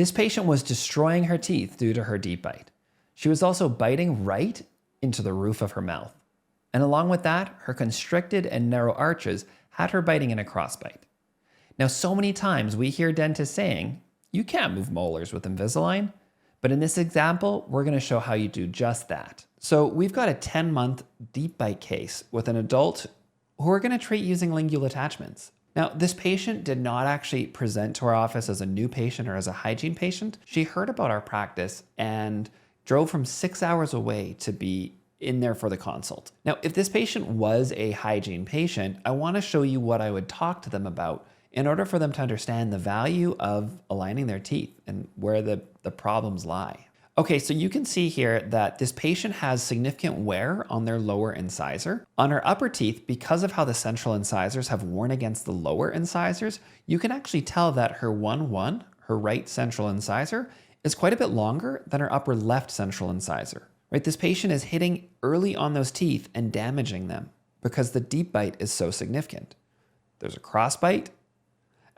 This patient was destroying her teeth due to her deep bite. She was also biting right into the roof of her mouth. And along with that, her constricted and narrow arches had her biting in a crossbite. Now, so many times we hear dentists saying, you can't move molars with Invisalign, but in this example, we're going to show how you do just that. So we've got a 10-month deep bite case with an adult who we're going to treat using lingual attachments. Now, this patient did not actually present to our office as a new patient or as a hygiene patient. She heard about our practice and drove from 6 hours away to be in there for the consult. Now, if this patient was a hygiene patient, I want to show you what I would talk to them about in order for them to understand the value of aligning their teeth and where the problems lie. Okay, so you can see here that this patient has significant wear on their lower incisor. On her upper teeth, because of how the central incisors have worn against the lower incisors, you can actually tell that her 1-1, her right central incisor, is quite a bit longer than her upper left central incisor. Right, this patient is hitting early on those teeth and damaging them because the deep bite is so significant. There's a cross bite.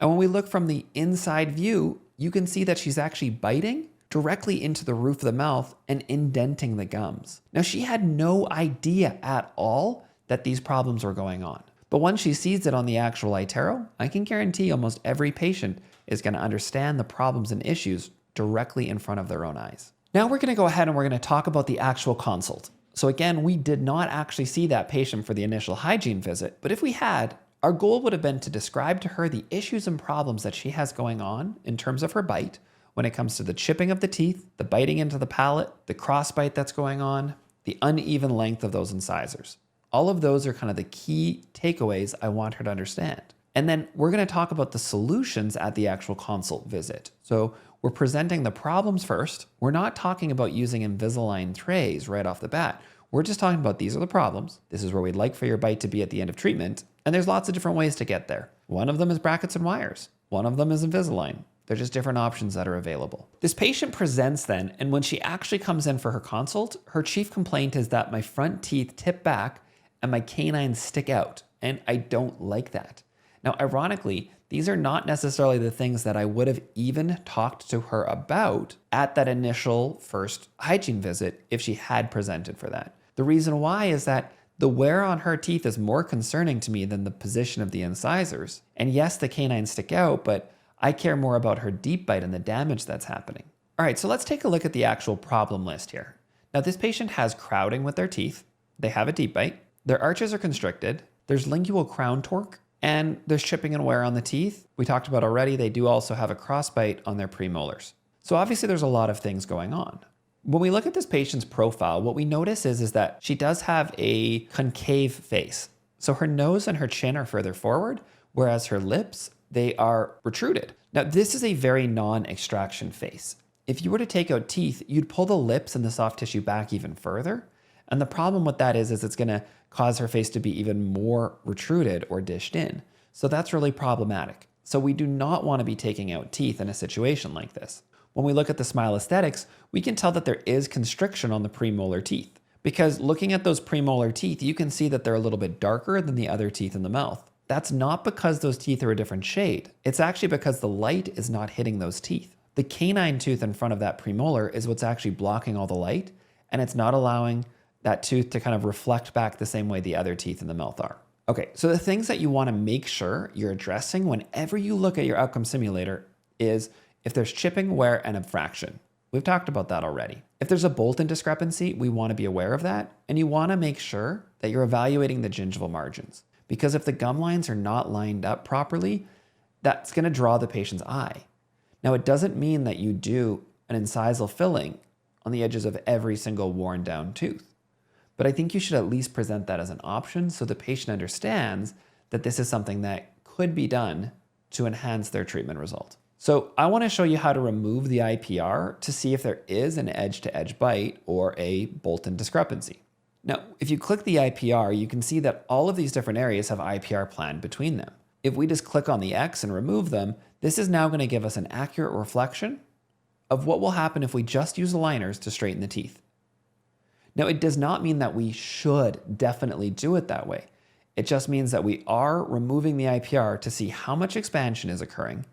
And when we look from the inside view, you can see that she's actually biting directly into the roof of the mouth and indenting the gums. Now, she had no idea at all that these problems were going on. But once she sees it on the actual iTero, I can guarantee almost every patient is going to understand the problems and issues directly in front of their own eyes. Now we're going to go ahead and we're going to talk about the actual consult. So again, we did not actually see that patient for the initial hygiene visit, but if we had, our goal would have been to describe to her the issues and problems that she has going on in terms of her bite when it comes to the chipping of the teeth, the biting into the palate, the crossbite that's going on, the uneven length of those incisors. All of those are kind of the key takeaways I want her to understand. And then we're going to talk about the solutions at the actual consult visit. So we're presenting the problems first. We're not talking about using Invisalign trays right off the bat. We're just talking about these are the problems. This is where we'd like for your bite to be at the end of treatment. And there's lots of different ways to get there. One of them is brackets and wires. One of them is Invisalign. They're just different options that are available. This patient presents then, and when she actually comes in for her consult, her chief complaint is that my front teeth tip back and my canines stick out. And I don't like that. Now, ironically, these are not necessarily the things that I would have even talked to her about at that initial first hygiene visit if she had presented for that. The reason why is that the wear on her teeth is more concerning to me than the position of the incisors. And yes, the canines stick out, but I care more about her deep bite and the damage that's happening. All right, so let's take a look at the actual problem list here. Now, this patient has crowding with their teeth. They have a deep bite. Their arches are constricted. There's lingual crown torque. And there's chipping and wear on the teeth. We talked about already, they do also have a crossbite on their premolars. So obviously there's a lot of things going on. When we look at this patient's profile, what we notice is that she does have a concave face. So her nose and her chin are further forward, whereas her lips, they are protruded. Now, this is a very non-extraction face. If you were to take out teeth, you'd pull the lips and the soft tissue back even further. And the problem with that is it's going to cause her face to be even more protruded or dished in. So that's really problematic. So we do not want to be taking out teeth in a situation like this. When we look at the smile aesthetics, we can tell that there is constriction on the premolar teeth. Because looking at those premolar teeth, you can see that they're a little bit darker than the other teeth in the mouth. That's not because those teeth are a different shade. It's actually because the light is not hitting those teeth. The canine tooth in front of that premolar is what's actually blocking all the light, and it's not allowing that tooth to kind of reflect back the same way the other teeth in the mouth are. Okay, so the things that you want to make sure you're addressing whenever you look at your outcome simulator is if there's chipping, wear, and abfraction. We've talked about that already. If there's a Bolton discrepancy, we want to be aware of that, and you want to make sure that you're evaluating the gingival margins. Because if the gum lines are not lined up properly, that's going to draw the patient's eye. Now, it doesn't mean that you do an incisal filling on the edges of every single worn down tooth. But I think you should at least present that as an option so the patient understands that this is something that could be done to enhance their treatment result. So I want to show you how to remove the IPR to see if there is an edge-to-edge bite or a Bolton discrepancy. Now, if you click the IPR, you can see that all of these different areas have IPR planned between them. If we just click on the X and remove them, this is now going to give us an accurate reflection of what will happen if we just use aligners to straighten the teeth. Now, it does not mean that we should definitely do it that way. It just means that we are removing the IPR to see how much expansion is occurring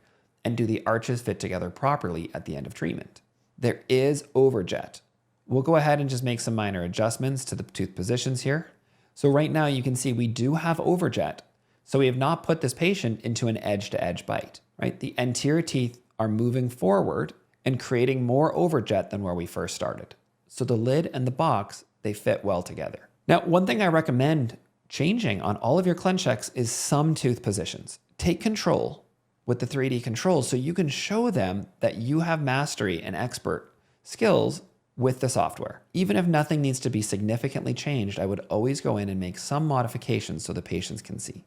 And do the arches fit together properly at the end of treatment? There is overjet. We'll go ahead and just make some minor adjustments to the tooth positions here. So right now you can see we do have overjet. So we have not put this patient into an edge-to-edge bite, right? The anterior teeth are moving forward and creating more overjet than where we first started. So the lid and the box, they fit well together. Now, one thing I recommend changing on all of your cleanse checks is some tooth positions. Take control with the 3D controls so you can show them that you have mastery and expert skills with the software. Even if nothing needs to be significantly changed, I would always go in and make some modifications so the patients can see.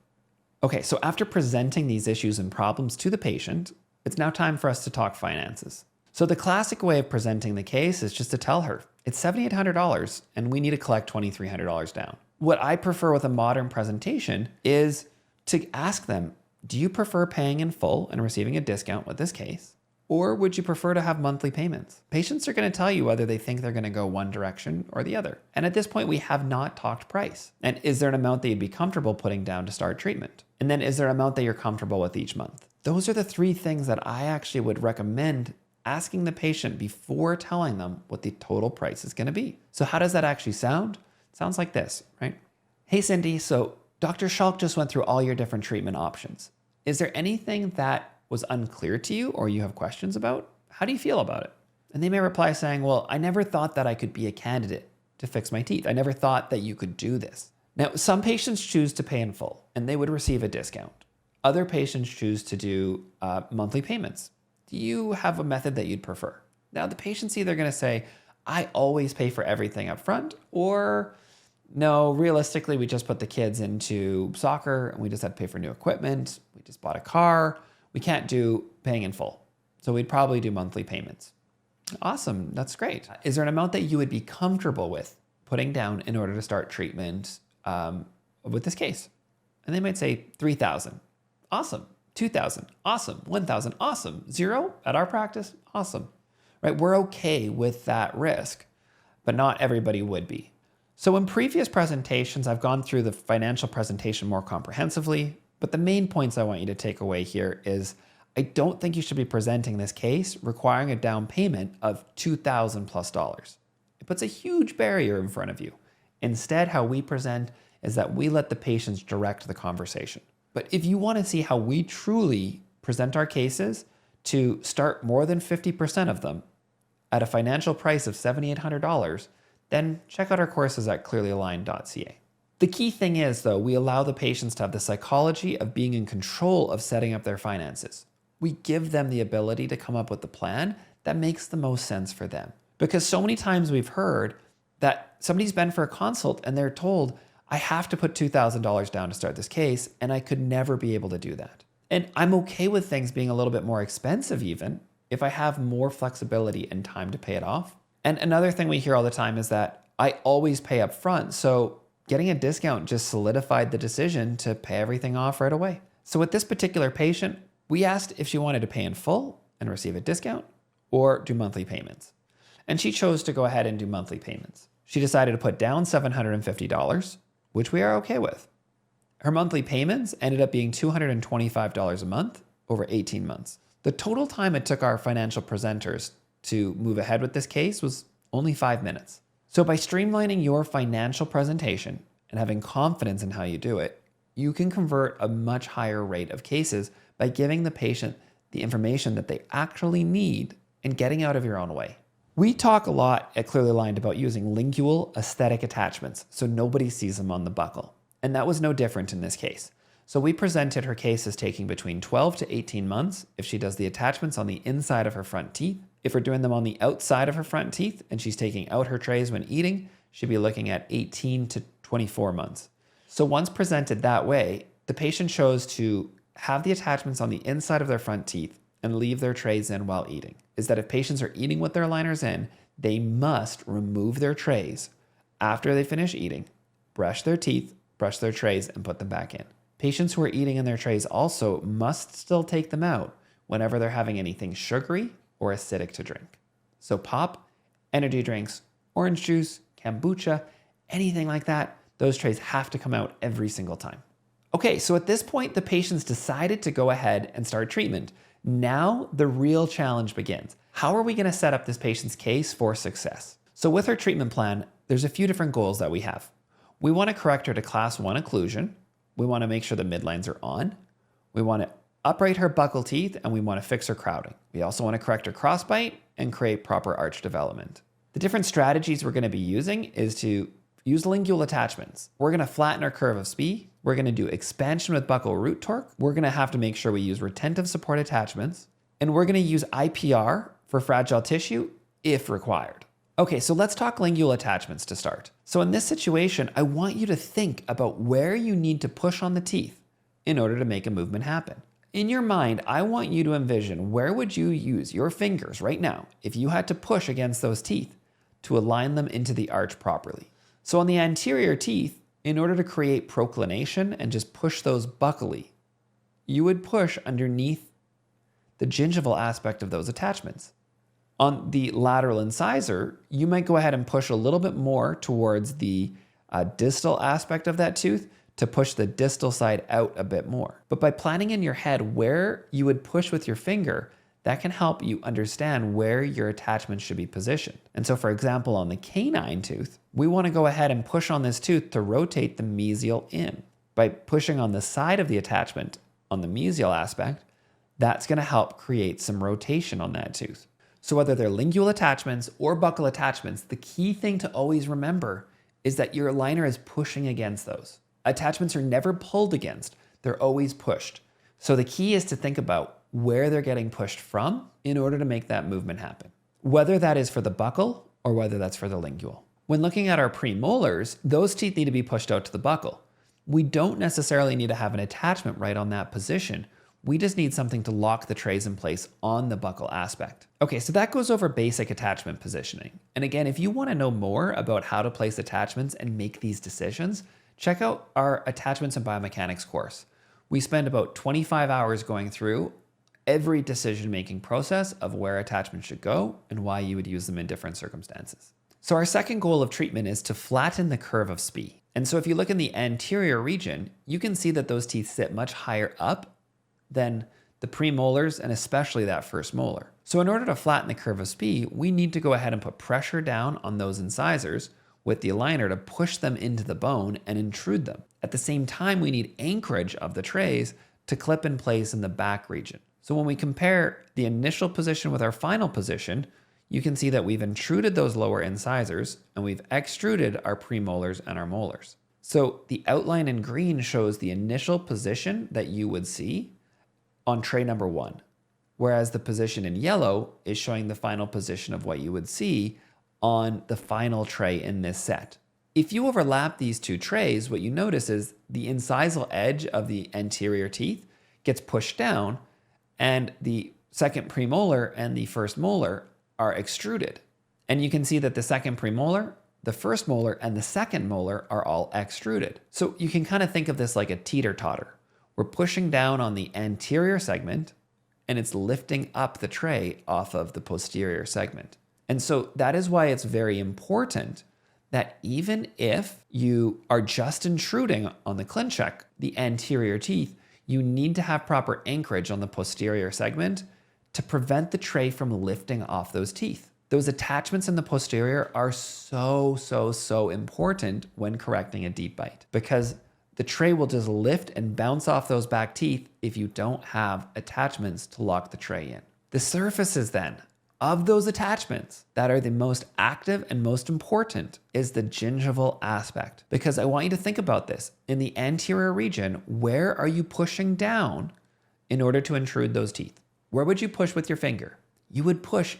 Okay, so after presenting these issues and problems to the patient, it's now time for us to talk finances. So the classic way of presenting the case is just to tell her, it's $7,800 and we need to collect $2,300 down. What I prefer with a modern presentation is to ask them, do you prefer paying in full and receiving a discount with this case? Or would you prefer to have monthly payments? Patients are going to tell you whether they think they're going to go one direction or the other. And at this point, we have not talked price. And is there an amount that you'd be comfortable putting down to start treatment? And then is there an amount that you're comfortable with each month? Those are the three things that I actually would recommend asking the patient before telling them what the total price is going to be. So how does that actually sound? It sounds like this, right? Hey, Cindy, so Dr. Schalk just went through all your different treatment options. Is there anything that was unclear to you or you have questions about? How do you feel about it? And they may reply saying, well, I never thought that I could be a candidate to fix my teeth. I never thought that you could do this. Now, some patients choose to pay in full and they would receive a discount. Other patients choose to do monthly payments. Do you have a method that you'd prefer? Now, the patient's either going to say, I always pay for everything up front, or no, realistically, we just put the kids into soccer and we just had to pay for new equipment. We just bought a car. We can't do paying in full. So we'd probably do monthly payments. Awesome, that's great. Is there an amount that you would be comfortable with putting down in order to start treatment with this case? And they might say 3,000. Awesome. 2,000. Awesome. 1,000. Awesome. 0 at our practice. Awesome. Right? We're okay with that risk, but not everybody would be. So in previous presentations, I've gone through the financial presentation more comprehensively, but the main points I want you to take away here is I don't think you should be presenting this case requiring a down payment of $2,000+. It puts a huge barrier in front of you. Instead, how we present is that we let the patients direct the conversation. But if you want to see how we truly present our cases to start more than 50% of them at a financial price of $7,800, then check out our courses at clearlyaligned.ca. The key thing is, though, we allow the patients to have the psychology of being in control of setting up their finances. We give them the ability to come up with the plan that makes the most sense for them. Because so many times we've heard that somebody's been for a consult and they're told, I have to put $2,000 down to start this case, and I could never be able to do that. And I'm okay with things being a little bit more expensive even if I have more flexibility and time to pay it off. And another thing we hear all the time is that I always pay up front, so getting a discount just solidified the decision to pay everything off right away. So with this particular patient, we asked if she wanted to pay in full and receive a discount or do monthly payments. And she chose to go ahead and do monthly payments. She decided to put down $750, which we are okay with. Her monthly payments ended up being $225 a month over 18 months. The total time it took our financial presenters to move ahead with this case was only 5 minutes. So by streamlining your financial presentation and having confidence in how you do it, you can convert a much higher rate of cases by giving the patient the information that they actually need and getting out of your own way. We talk a lot at Clearly Aligned about using lingual aesthetic attachments so nobody sees them on the buccal. And that was no different in this case. So we presented her case as taking between 12 to 18 months if she does the attachments on the inside of her front teeth. If we're doing them on the outside of her front teeth and she's taking out her trays when eating, she'd be looking at 18 to 24 months. So once presented that way, the patient chose to have the attachments on the inside of their front teeth and leave their trays in while eating. Is that if patients are eating with their aligners in, they must remove their trays after they finish eating, brush their teeth, brush their trays, and put them back in. Patients who are eating in their trays also must still take them out whenever they're having anything sugary or acidic to drink. So pop, energy drinks, orange juice, kombucha, anything like that, those trays have to come out every single time. Okay, so at this point, the patients decided to go ahead and start treatment. Now the real challenge begins. How are we going to set up this patient's case for success? So with our treatment plan, there's a few different goals that we have. We want to correct her to class 1 occlusion. We want to make sure the midlines are on. We want to upright her buccal teeth, and we want to fix her crowding. We also want to correct her crossbite and create proper arch development. The different strategies we're going to be using is to use lingual attachments. We're going to flatten our curve of spee. We're going to do expansion with buccal root torque. We're going to have to make sure we use retentive support attachments. And we're going to use IPR for fragile tissue if required. Okay, so let's talk lingual attachments to start. So in this situation, I want you to think about where you need to push on the teeth in order to make a movement happen. In your mind, I want you to envision where would you use your fingers right now if you had to push against those teeth to align them into the arch properly. So on the anterior teeth, in order to create proclination and just push those buccally, you would push underneath the gingival aspect of those attachments. On the lateral incisor, you might go ahead and push a little bit more towards the distal aspect of that tooth to push the distal side out a bit more. But by planning in your head where you would push with your finger, that can help you understand where your attachment should be positioned. And so for example, on the canine tooth, we want to go ahead and push on this tooth to rotate the mesial in. By pushing on the side of the attachment on the mesial aspect, that's going to help create some rotation on that tooth. So whether they're lingual attachments or buccal attachments, the key thing to always remember is that your aligner is pushing against those. Attachments are never pulled against, they're always pushed. So the key is to think about where they're getting pushed from in order to make that movement happen, whether that is for the buccal or whether that's for the lingual. When looking at our premolars, those teeth need to be pushed out to the buccal. We don't necessarily need to have an attachment right on that position. We just need something to lock the trays in place on the buccal aspect. Okay, so that goes over basic attachment positioning. And again, if you want to know more about how to place attachments and make these decisions, check out our Attachments and Biomechanics course. We spend about 25 hours going through every decision-making process of where attachments should go and why you would use them in different circumstances. So our second goal of treatment is to flatten the curve of spee. And so if you look in the anterior region, you can see that those teeth sit much higher up than the premolars and especially that first molar. So in order to flatten the curve of spee, we need to go ahead and put pressure down on those incisors with the aligner to push them into the bone and intrude them. At the same time, we need anchorage of the trays to clip in place in the back region. So when we compare the initial position with our final position, you can see that we've intruded those lower incisors and we've extruded our premolars and our molars. So the outline in green shows the initial position that you would see on tray number 1, whereas the position in yellow is showing the final position of what you would see on the final tray in this set. If you overlap these two trays, what you notice is the incisal edge of the anterior teeth gets pushed down and the second premolar and the first molar are extruded. And you can see that the second premolar, the first molar, and the second molar are all extruded. So you can kind of think of this like a teeter-totter. We're pushing down on the anterior segment and it's lifting up the tray off of the posterior segment. And so that is why it's very important that even if you are just intruding on the ClinCheck, the anterior teeth, you need to have proper anchorage on the posterior segment to prevent the tray from lifting off those teeth. Those attachments in the posterior are so important when correcting a deep bite because the tray will just lift and bounce off those back teeth if you don't have attachments to lock the tray in. The surfaces then of those attachments that are the most active and most important is the gingival aspect. Because I want you to think about this. In the anterior region, where are you pushing down in order to intrude those teeth? Where would you push with your finger? You would push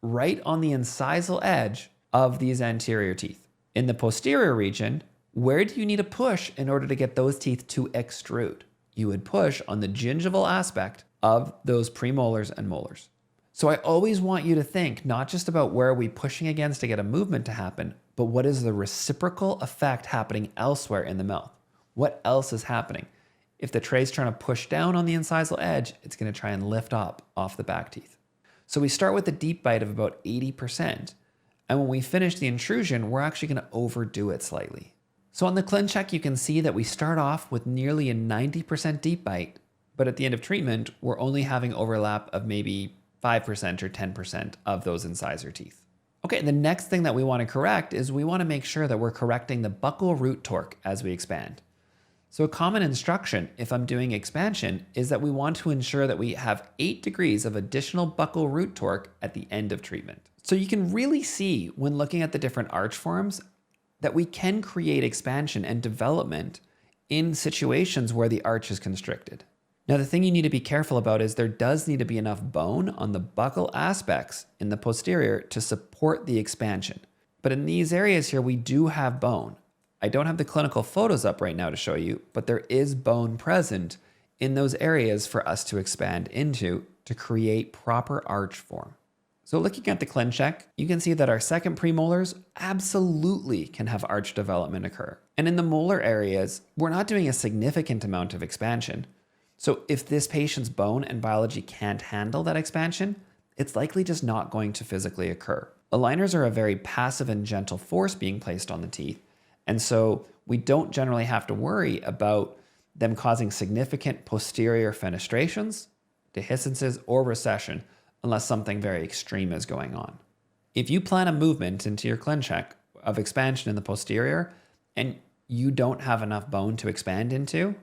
right on the incisal edge of these anterior teeth. In the posterior region, where do you need to push in order to get those teeth to extrude? You would push on the gingival aspect of those premolars and molars. So I always want you to think not just about where are we pushing against to get a movement to happen, but what is the reciprocal effect happening elsewhere in the mouth? What else is happening? If the tray's trying to push down on the incisal edge, it's going to try and lift up off the back teeth. So we start with a deep bite of about 80%. And when we finish the intrusion, we're actually going to overdo it slightly. So on the ClinCheck, you can see that we start off with nearly a 90% deep bite, but at the end of treatment, we're only having overlap of maybe 5% or 10% of those incisor teeth. Okay, the next thing that we want to correct is we want to make sure that we're correcting the buccal root torque as we expand. So a common instruction, if I'm doing expansion, is that we want to ensure that we have 8 degrees of additional buccal root torque at the end of treatment. So you can really see when looking at the different arch forms that we can create expansion and development in situations where the arch is constricted. Now, the thing you need to be careful about is there does need to be enough bone on the buccal aspects in the posterior to support the expansion. But in these areas here, we do have bone. I don't have the clinical photos up right now to show you, but there is bone present in those areas for us to expand into to create proper arch form. So looking at the ClinCheck, you can see that our second premolars absolutely can have arch development occur. And in the molar areas, we're not doing a significant amount of expansion. So if this patient's bone and biology can't handle that expansion, it's likely just not going to physically occur. Aligners are a very passive and gentle force being placed on the teeth. And so we don't generally have to worry about them causing significant posterior fenestrations, dehiscences, or recession unless something very extreme is going on. If you plan a movement into your ClinCheck of expansion in the posterior and you don't have enough bone to expand into,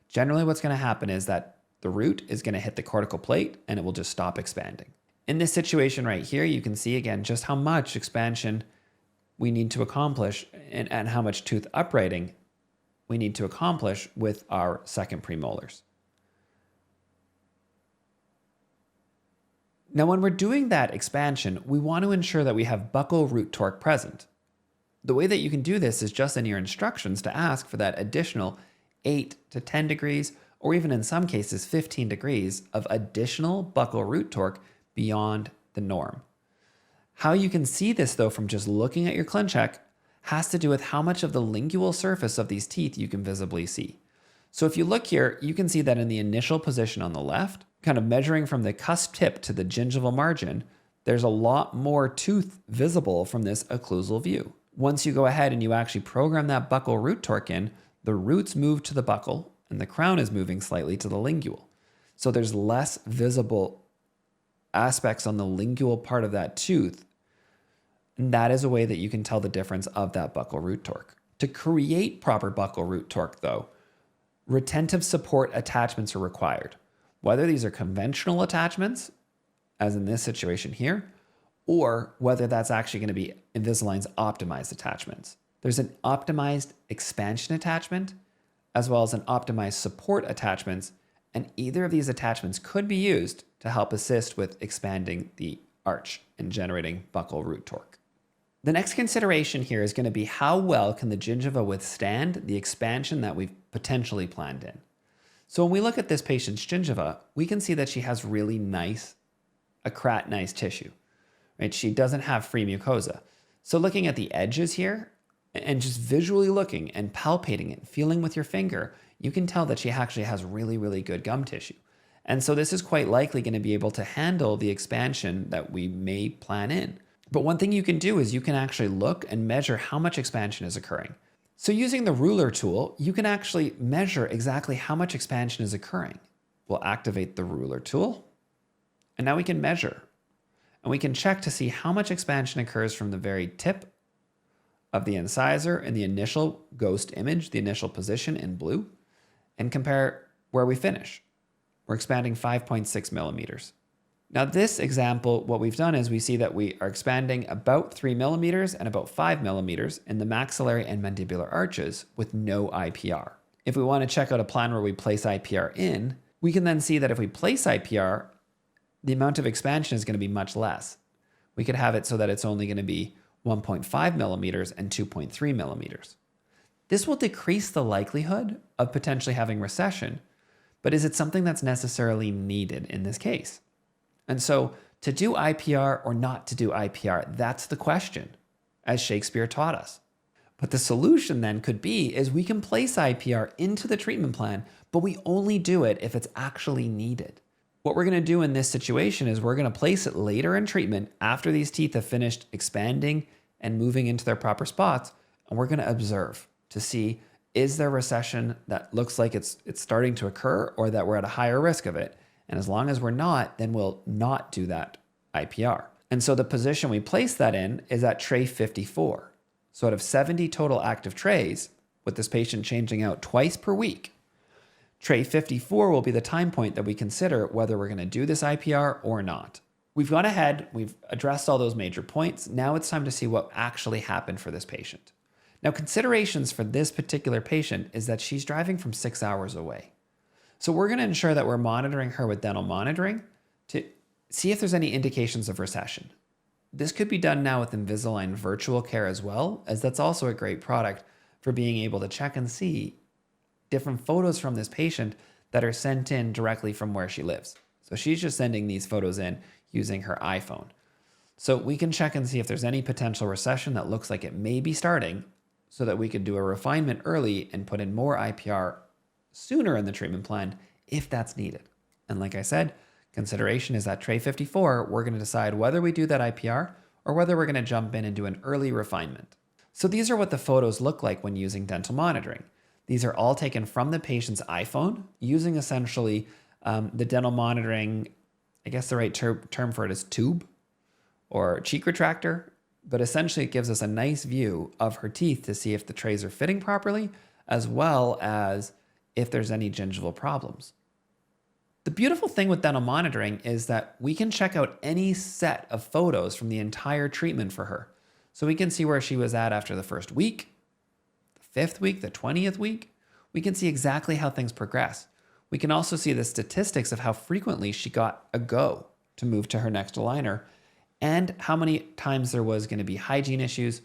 generally what's going to happen is that the root is going to hit the cortical plate and it will just stop expanding. In this situation right here, you can see again just how much expansion we need to accomplish and how much tooth uprighting we need to accomplish with our second premolars. Now, when we're doing that expansion, we want to ensure that we have buccal root torque present. The way that you can do this is just in your instructions to ask for that additional 8 to 10 degrees, or even in some cases 15 degrees of additional buccal root torque beyond the norm. How you can see this though from just looking at your ClinCheck has to do with how much of the lingual surface of these teeth you can visibly see. So if you look here, you can see that in the initial position on the left, kind of measuring from the cusp tip to the gingival margin, there's a lot more tooth visible from this occlusal view. Once you go ahead and you actually program that buccal root torque in, the roots move to the buccal and the crown is moving slightly to the lingual. So there's less visible aspects on the lingual part of that tooth. And that is a way that you can tell the difference of that buccal root torque. To create proper buccal root torque though, retentive support attachments are required. Whether these are conventional attachments, as in this situation here, or whether that's actually going to be Invisalign's optimized attachments. There's an optimized expansion attachment, as well as an optimized support attachments, and either of these attachments could be used to help assist with expanding the arch and generating buccal root torque. The next consideration here is going to be how well can the gingiva withstand the expansion that we've potentially planned in. So when we look at this patient's gingiva, we can see that she has really nice, acratinize tissue, right? She doesn't have free mucosa. So looking at the edges here and just visually looking and palpating it, feeling with your finger, you can tell that she actually has really, really good gum tissue. And so this is quite likely going to be able to handle the expansion that we may plan in. But one thing you can do is you can actually look and measure how much expansion is occurring. So using the ruler tool, you can actually measure exactly how much expansion is occurring. We'll activate the ruler tool, and now we can measure. And we can check to see how much expansion occurs from the very tip of the incisor in the initial ghost image, the initial position in blue, and compare where we finish. We're expanding 5.6 millimeters. Now this example, what we've done is we see that we are expanding about 3 millimeters and about 5 millimeters in the maxillary and mandibular arches with no IPR. If we want to check out a plan where we place IPR in, we can then see that if we place IPR, the amount of expansion is going to be much less. We could have it so that it's only going to be 1.5 millimeters and 2.3 millimeters. This will decrease the likelihood of potentially having recession, but is it something that's necessarily needed in this case? And so to do IPR or not to do IPR, that's the question, as Shakespeare taught us. But the solution then could be is we can place IPR into the treatment plan, but we only do it if it's actually needed. What we're going to do in this situation is we're going to place it later in treatment after these teeth have finished expanding and moving into their proper spots, and we're going to observe to see Is there recession that looks like it's starting to occur or that we're at a higher risk of it? And as long as we're not, then we'll not do that IPR. And so the position we place that in is at tray 54. So out of 70 total active trays, with this patient changing out twice per week, tray 54 will be the time point that we consider whether we're going to do this IPR or not. We've gone ahead, we've addressed all those major points. Now it's time to see what actually happened for this patient. Now, considerations for this particular patient is that she's driving from 6 hours away. So we're going to ensure that we're monitoring her with dental monitoring to see if there's any indications of recession. This could be done now with Invisalign Virtual Care as well, as that's also a great product for being able to check and see different photos from this patient that are sent in directly from where she lives. So she's just sending these photos in using her iPhone. So we can check and see if there's any potential recession that looks like it may be starting so that we could do a refinement early and put in more IPR sooner in the treatment plan if that's needed. And like I said, consideration is at tray 54, we're going to decide whether we do that IPR or whether we're going to jump in and do an early refinement. So these are what the photos look like when using dental monitoring. These are all taken from the patient's iPhone using essentially the dental monitoring, I guess the right term for it is tube or cheek retractor, but essentially it gives us a nice view of her teeth to see if the trays are fitting properly, as well as if there's any gingival problems. The beautiful thing with dental monitoring is that we can check out any set of photos from the entire treatment for her. So we can see where she was at after the first week, the 5th week, the 20th week. We can see exactly how things progress. We can also see the statistics of how frequently she got a go to move to her next aligner and how many times there was going to be hygiene issues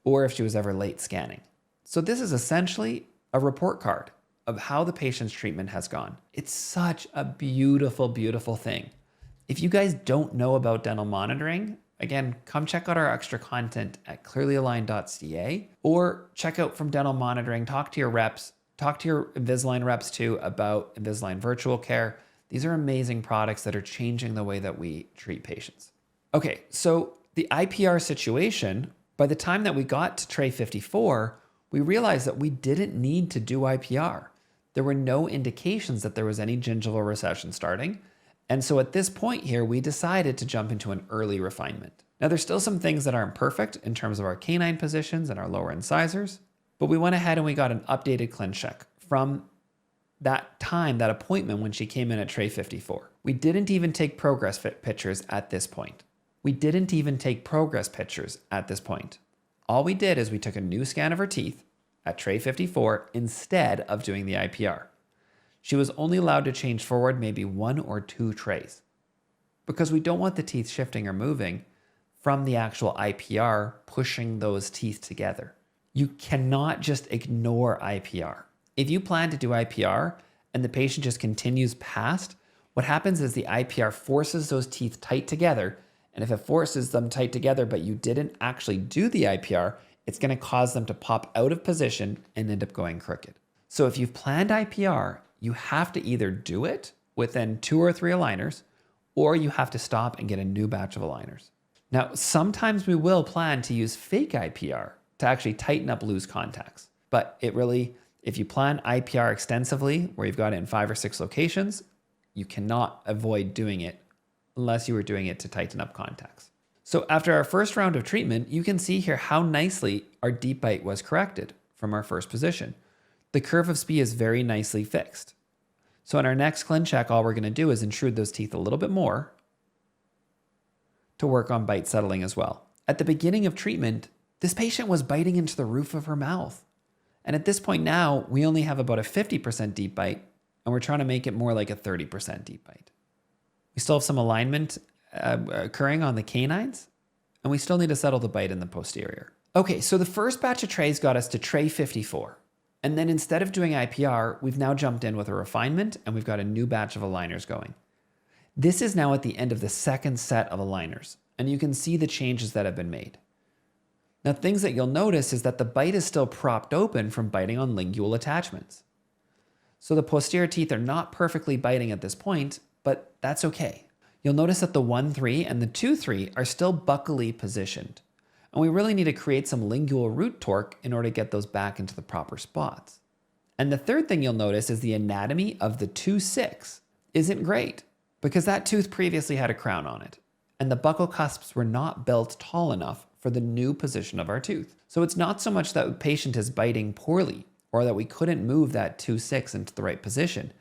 or if she was ever late scanning. So this is essentially a report card of how the patient's treatment has gone. It's such a beautiful, beautiful thing. If you guys don't know about dental monitoring, again, come check out our extra content at clearlyaligned.ca or check out from dental monitoring, talk to your reps, talk to your Invisalign reps too about Invisalign Virtual Care. These are amazing products that are changing the way that we treat patients. Okay, so the IPR situation, by the time that we got to tray 54, we realized that we didn't need to do IPR. There were no indications that there was any gingival recession starting. And so at this point here, we decided to jump into an early refinement. Now, there's still some things that aren't perfect in terms of our canine positions and our lower incisors, but we went ahead and we got an updated ClinCheck from that time, that appointment when she came in at tray 54. We didn't even take progress pictures at this point. All we did is we took a new scan of her teeth at tray 54 instead of doing the IPR. She was only allowed to change forward maybe 1 or 2 trays because we don't want the teeth shifting or moving from the actual IPR pushing those teeth together. You cannot just ignore IPR. If you plan to do IPR and the patient just continues past, what happens is the IPR forces those teeth tight together. And if it forces them tight together, but you didn't actually do the IPR, it's going to cause them to pop out of position and end up going crooked. So if you've planned IPR, you have to either do it within 2 or 3 aligners, or you have to stop and get a new batch of aligners. Now, sometimes we will plan to use fake IPR to actually tighten up loose contacts. But if you plan IPR extensively, where you've got it in 5 or 6 locations, you cannot avoid doing it unless you were doing it to tighten up contacts. So after our first round of treatment, you can see here how nicely our deep bite was corrected from our first position. The curve of SPI is very nicely fixed. So in our next ClinCheck, all we're going to do is intrude those teeth a little bit more to work on bite settling as well. At the beginning of treatment, this patient was biting into the roof of her mouth. And at this point now, we only have about a 50% deep bite, and we're trying to make it more like a 30% deep bite. We still have some alignment occurring on the canines, and we still need to settle the bite in the posterior. Okay, so the first batch of trays got us to tray 54. And then instead of doing IPR, we've now jumped in with a refinement, and we've got a new batch of aligners going. This is now at the end of the second set of aligners, and you can see the changes that have been made. Now, things that you'll notice is that the bite is still propped open from biting on lingual attachments. So the posterior teeth are not perfectly biting at this point, but that's okay. You'll notice that the 1-3 and the 2-3 are still buccally positioned, and we really need to create some lingual root torque in order to get those back into the proper spots. And the third thing you'll notice is the anatomy of the 2-6 isn't great because that tooth previously had a crown on it. And the buccal cusps were not built tall enough for the new position of our tooth. So it's not so much that the patient is biting poorly or that we couldn't move that 2-6 into the right position.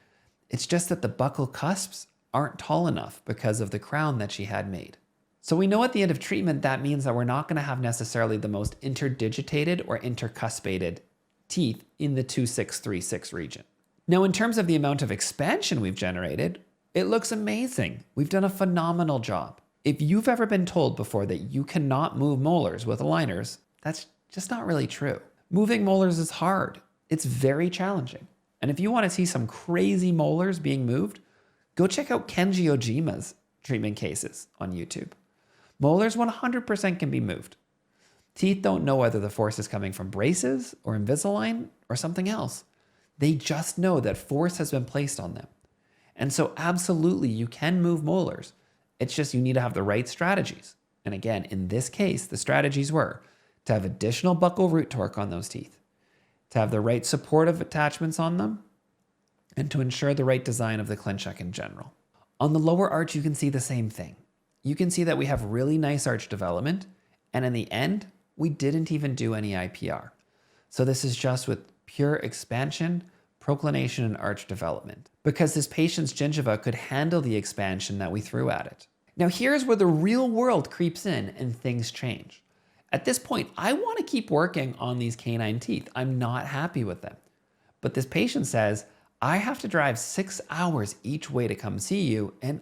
It's just that the buccal cusps aren't tall enough because of the crown that she had made. So we know at the end of treatment that means that we're not going to have necessarily the most interdigitated or intercuspated teeth in the 2-6-3-6 region. Now, in terms of the amount of expansion we've generated, it looks amazing. We've done a phenomenal job. If you've ever been told before that you cannot move molars with aligners, that's just not really true. Moving molars is hard. It's very challenging. And if you want to see some crazy molars being moved, go check out Kenji Ojima's treatment cases on YouTube. Molars 100% can be moved. Teeth don't know whether the force is coming from braces or Invisalign or something else. They just know that force has been placed on them. And so absolutely you can move molars. It's just you need to have the right strategies. And again, in this case, the strategies were to have additional buccal root torque on those teeth, to have the right supportive attachments on them, and to ensure the right design of the ClinCheck in general. On the lower arch, you can see the same thing. You can see that we have really nice arch development, and in the end, we didn't even do any IPR. So this is just with pure expansion, proclination, and arch development, because this patient's gingiva could handle the expansion that we threw at it. Now here's where the real world creeps in and things change. At this point, I want to keep working on these canine teeth. I'm not happy with them. But this patient says, I have to drive 6 hours each way to come see you, and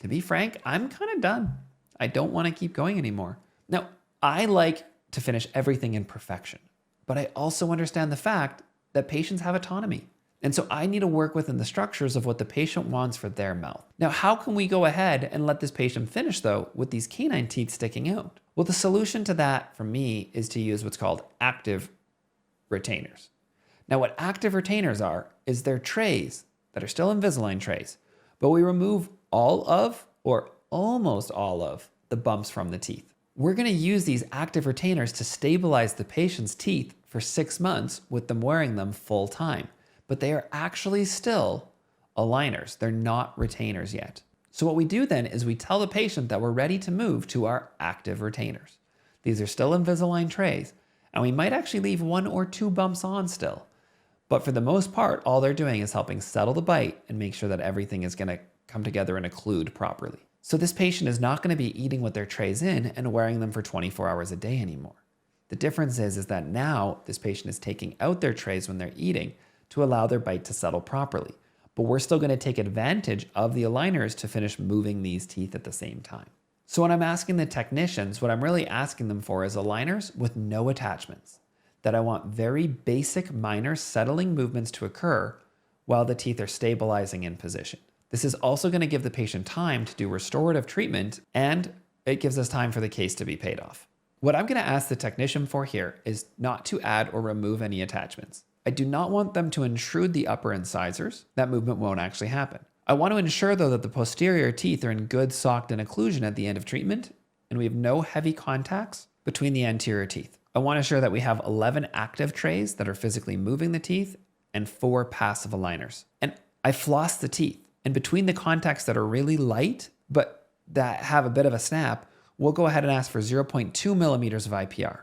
to be frank, I'm kind of done. I don't want to keep going anymore. Now, I like to finish everything in perfection, but I also understand the fact that patients have autonomy. And so I need to work within the structures of what the patient wants for their mouth. Now, how can we go ahead and let this patient finish though with these canine teeth sticking out? Well, the solution to that for me is to use what's called active retainers. Now, what active retainers are is they're trays that are still Invisalign trays, but we remove all of or almost all of the bumps from the teeth. We're going to use these active retainers to stabilize the patient's teeth for 6 months with them wearing them full time. But they are actually still aligners. They're not retainers yet. So what we do then is we tell the patient that we're ready to move to our active retainers. These are still Invisalign trays, and we might actually leave 1 or 2 bumps on still. But for the most part, all they're doing is helping settle the bite and make sure that everything is going to come together and occlude properly. So this patient is not going to be eating with their trays in and wearing them for 24 hours a day anymore. The difference is that now this patient is taking out their trays when they're eating to allow their bite to settle properly. But we're still going to take advantage of the aligners to finish moving these teeth at the same time. So when I'm asking the technicians, what I'm really asking them for is aligners with no attachments, that I want very basic minor settling movements to occur while the teeth are stabilizing in position. This is also going to give the patient time to do restorative treatment, and it gives us time for the case to be paid off. What I'm going to ask the technician for here is not to add or remove any attachments. I do not want them to intrude the upper incisors. That movement won't actually happen. I want to ensure though that the posterior teeth are in good socked and occlusion at the end of treatment, and we have no heavy contacts between the anterior teeth. I want to ensure that we have 11 active trays that are physically moving the teeth and 4 passive aligners. And I floss the teeth. And between the contacts that are really light, but that have a bit of a snap, we'll go ahead and ask for 0.2 millimeters of IPR.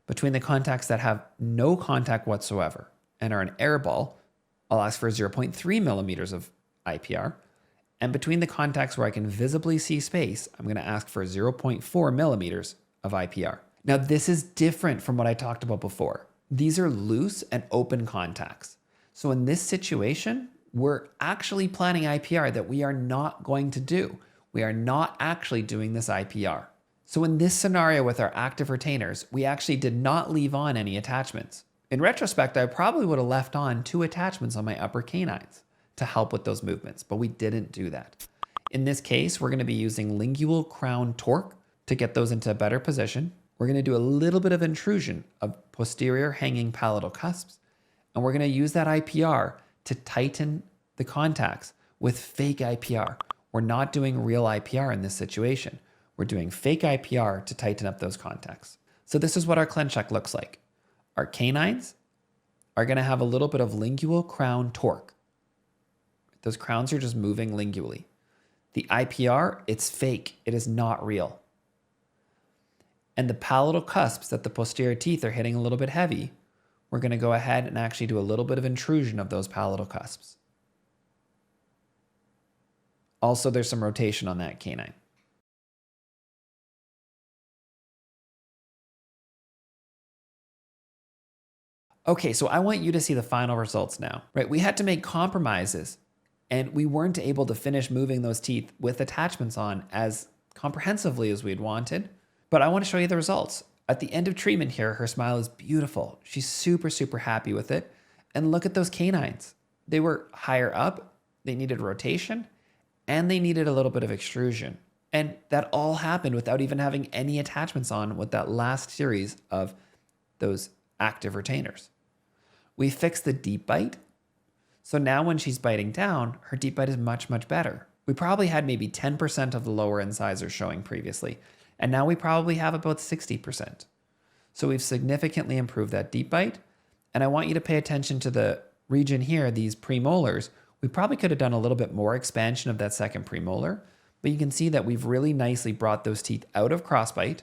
Between the contacts that have no contact whatsoever and are an airball, I'll ask for 0.3 millimeters of IPR. And between the contacts where I can visibly see space, I'm going to ask for 0.4 millimeters of IPR. Now, this is different from what I talked about before. These are loose and open contacts. So in this situation, we're actually planning IPR that we are not going to do. We are not actually doing this IPR. So in this scenario with our active retainers, we actually did not leave on any attachments. In retrospect, I probably would have left on 2 attachments on my upper canines to help with those movements, but we didn't do that. In this case, we're going to be using lingual crown torque to get those into a better position. We're going to do a little bit of intrusion of posterior hanging palatal cusps, and we're going to use that IPR to tighten the contacts with fake IPR. We're not doing real IPR in this situation. We're doing fake IPR to tighten up those contacts. So this is what our ClinCheck looks like. Our canines are going to have a little bit of lingual crown torque. Those crowns are just moving lingually. The IPR, it's fake. It is not real. And the palatal cusps that the posterior teeth are hitting a little bit heavy, we're going to go ahead and actually do a little bit of intrusion of those palatal cusps. Also, there's some rotation on that canine. Okay, so I want you to see the final results now, right? We had to make compromises and we weren't able to finish moving those teeth with attachments on as comprehensively as we'd wanted, but I want to show you the results. At the end of treatment here, her smile is beautiful. She's super, super happy with it. And look at those canines. They were higher up, they needed rotation, and they needed a little bit of extrusion. And that all happened without even having any attachments on with that last series of those active retainers. We fixed the deep bite. So now when she's biting down, her deep bite is much, much better. We probably had maybe 10% of the lower incisors showing previously, and now we probably have about 60%. So we've significantly improved that deep bite. And I want you to pay attention to the region here, these premolars. We probably could have done a little bit more expansion of that second premolar, but you can see that we've really nicely brought those teeth out of crossbite,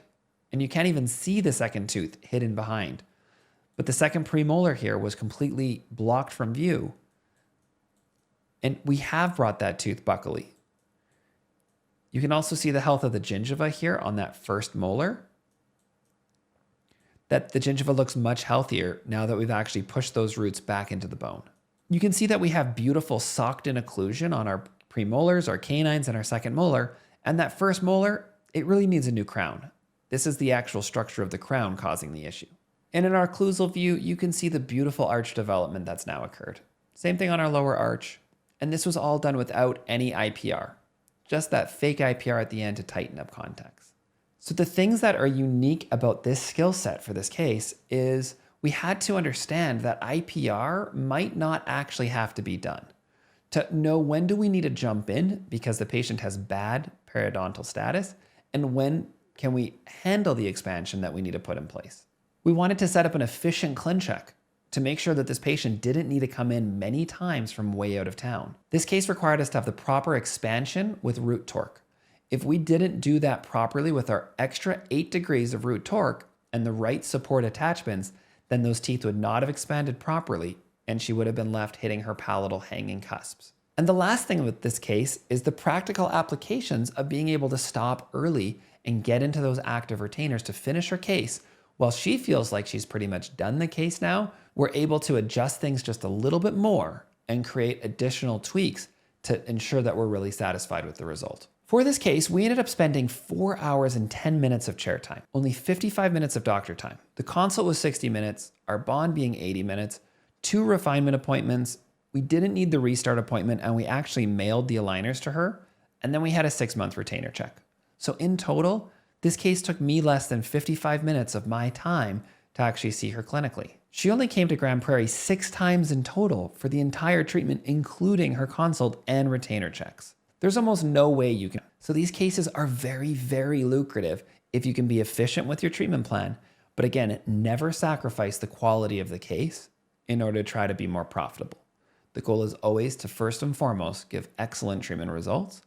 and you can't even see the second tooth hidden behind. But the second premolar here was completely blocked from view. And we have brought that tooth buccally. You can also see the health of the gingiva here on that first molar. That the gingiva looks much healthier now that we've actually pushed those roots back into the bone. You can see that we have beautiful socked in occlusion on our premolars, our canines, and our second molar. And that first molar, it really needs a new crown. This is the actual structure of the crown causing the issue. And in our occlusal view, you can see the beautiful arch development that's now occurred. Same thing on our lower arch. And this was all done without any IPR. Just that fake IPR at the end to tighten up contacts. So the things that are unique about this skill set for this case is we had to understand that IPR might not actually have to be done. To know when do we need to jump in because the patient has bad periodontal status, and when can we handle the expansion that we need to put in place. We wanted to set up an efficient ClinCheck to make sure that this patient didn't need to come in many times from way out of town. This case required us to have the proper expansion with root torque. If we didn't do that properly with our extra 8 degrees of root torque and the right support attachments, then those teeth would not have expanded properly and she would have been left hitting her palatal hanging cusps. And the last thing with this case is the practical applications of being able to stop early and get into those active retainers to finish her case. While she feels like she's pretty much done the case now, we're able to adjust things just a little bit more and create additional tweaks to ensure that we're really satisfied with the result. For this case, we ended up spending 4 hours and 10 minutes of chair time, only 55 minutes of doctor time. The consult was 60 minutes, our bond being 80 minutes, 2 refinement appointments. We didn't need the restart appointment and we actually mailed the aligners to her. And then we had a 6-month retainer check. So in total, this case took me less than 55 minutes of my time to actually see her clinically. She only came to Grand Prairie 6 times in total for the entire treatment, including her consult and retainer checks. There's almost no way you can. So these cases are very, very lucrative if you can be efficient with your treatment plan. But again, never sacrifice the quality of the case in order to try to be more profitable. The goal is always to first and foremost give excellent treatment results,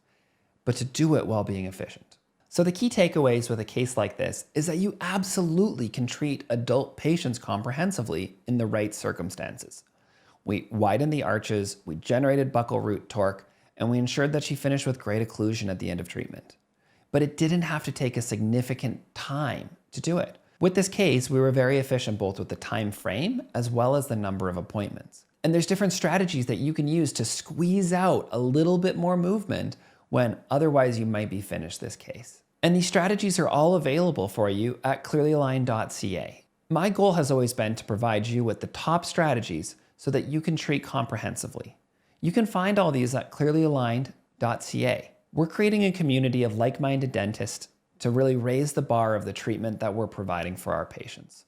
but to do it while being efficient. So the key takeaways with a case like this is that you absolutely can treat adult patients comprehensively in the right circumstances. We widened the arches, we generated buccal root torque, and we ensured that she finished with great occlusion at the end of treatment. But it didn't have to take a significant time to do it. With this case, we were very efficient both with the time frame as well as the number of appointments. And there's different strategies that you can use to squeeze out a little bit more movement when otherwise you might be finished this case. And these strategies are all available for you at clearlyalign.ca. My goal has always been to provide you with the top strategies so that you can treat comprehensively. You can find all these at clearlyaligned.ca. We're creating a community of like-minded dentists to really raise the bar of the treatment that we're providing for our patients.